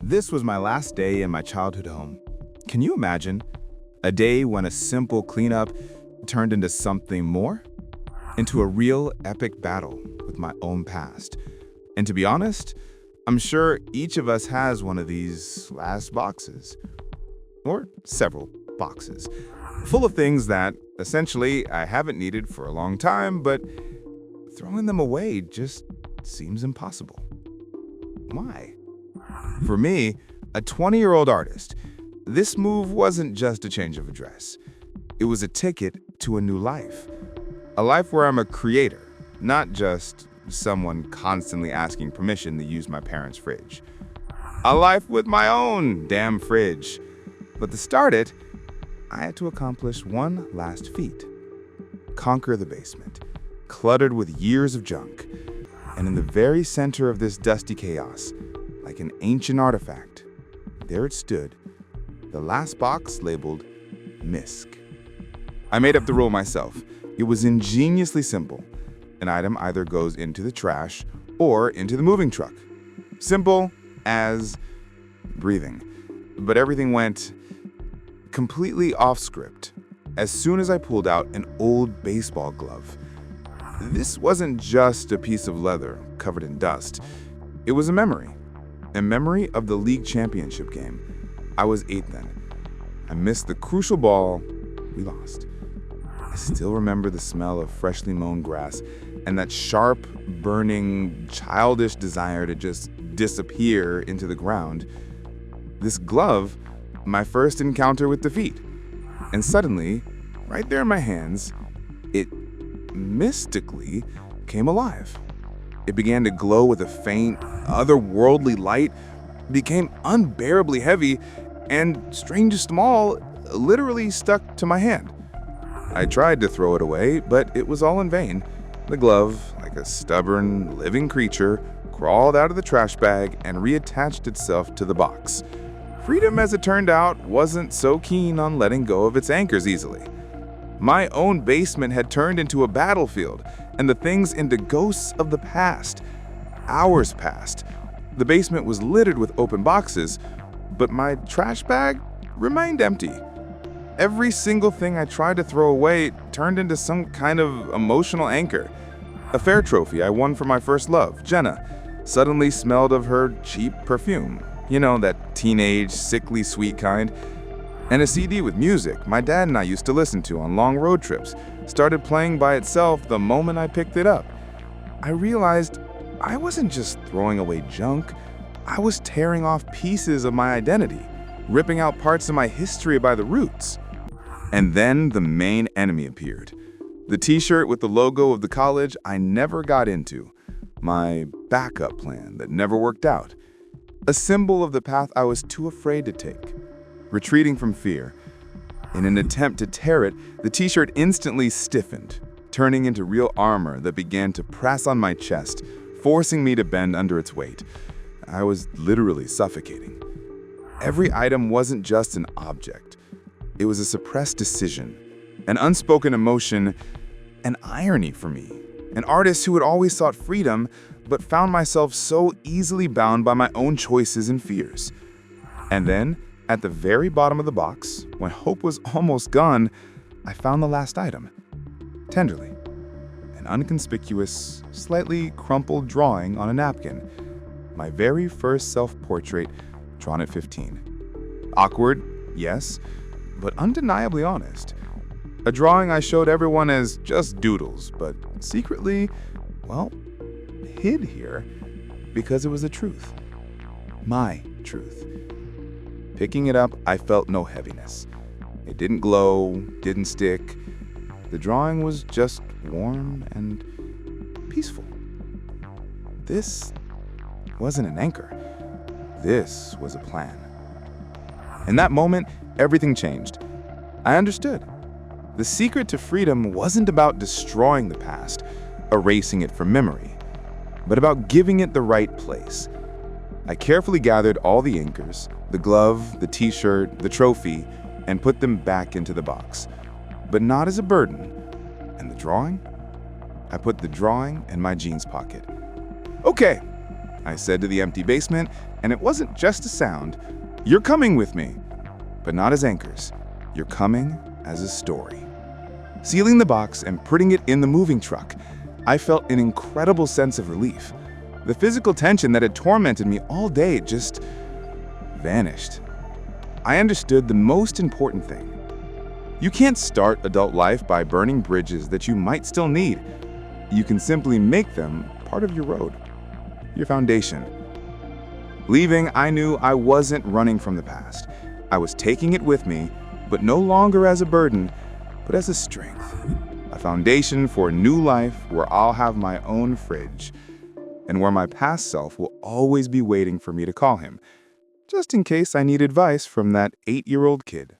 This was my last day in my childhood home. Can you imagine? A day when a simple cleanup turned into something more? Into a real epic battle with my own past. And to be honest, I'm sure each of us has one of these last boxes. Or several boxes. Full of things that, essentially, I haven't needed for a long time, but throwing them away just seems impossible. Why? For me, a 20-year-old artist, this move wasn't just a change of address. It was a ticket to a new life. A life where I'm a creator, not just someone constantly asking permission to use my parents' fridge. A life with my own damn fridge. But to start it, I had to accomplish one last feat. Conquer the basement, cluttered with years of junk. And in the very center of this dusty chaos, like an ancient artifact, there it stood, the last box labeled MISC. I made up the rule myself. It was ingeniously simple. An item either goes into the trash or into the moving truck. Simple as breathing. But everything went completely off script as soon as I pulled out an old baseball glove. This wasn't just a piece of leather covered in dust. It was a memory of the league championship game. I was 8 then. I missed the crucial ball we lost. I still remember the smell of freshly mown grass and that sharp, burning, childish desire to just disappear into the ground. This glove, my first encounter with defeat. And suddenly, right there in my hands, it mystically came alive. It began to glow with a faint, otherworldly light, became unbearably heavy, and, strangest of all, literally stuck to my hand. I tried to throw it away, but it was all in vain. The glove, like a stubborn, living creature, crawled out of the trash bag and reattached itself to the box. Freedom, as it turned out, wasn't so keen on letting go of its anchors easily. My own basement had turned into a battlefield, and the things into ghosts of the past. Hours passed. The basement was littered with open boxes, but my trash bag remained empty. Every single thing I tried to throw away turned into some kind of emotional anchor. A fair trophy I won for my first love, Jenna, suddenly smelled of her cheap perfume. You know, that teenage, sickly sweet kind. And a CD with music my dad and I used to listen to on long road trips started playing by itself the moment I picked it up. I realized I wasn't just throwing away junk, I was tearing off pieces of my identity, ripping out parts of my history by the roots. And then the main enemy appeared. The t-shirt with the logo of the college I never got into. My backup plan that never worked out. A symbol of the path I was too afraid to take. Retreating from fear. In an attempt to tear it, the t-shirt instantly stiffened, turning into real armor that began to press on my chest, forcing me to bend under its weight. I was literally suffocating. Every item wasn't just an object. It was a suppressed decision, an unspoken emotion, an irony for me. An artist who had always sought freedom, but found myself so easily bound by my own choices and fears. And then, at the very bottom of the box, when hope was almost gone, I found the last item. Tenderly. An inconspicuous, slightly crumpled drawing on a napkin. My very first self-portrait, drawn at 15. Awkward, yes, but undeniably honest. A drawing I showed everyone as just doodles, but secretly, well, hid here because it was the truth. My truth. Picking it up, I felt no heaviness. It didn't glow, didn't stick. The drawing was just warm and peaceful. This wasn't an anchor. This was a plan. In that moment, everything changed. I understood. The secret to freedom wasn't about destroying the past, erasing it from memory, but about giving it the right place. I carefully gathered all the anchors, the glove, the t-shirt, the trophy, and put them back into the box, but not as a burden. And the drawing? I put the drawing in my jeans pocket. Okay, I said to the empty basement, And it wasn't just a sound. You're coming with me, but not as anchors. You're coming as a story. Sealing the box and putting it in the moving truck, I felt an incredible sense of relief. The physical tension that had tormented me all day just vanished. I understood the most important thing. You can't start adult life by burning bridges that you might still need. You can simply make them part of your road, your foundation. Leaving, I knew I wasn't running from the past. I was taking it with me, but no longer as a burden, but as a strength. A foundation for a new life where I'll have my own fridge, and where my past self will always be waiting for me to call him, just in case I need advice from that 8-year-old kid.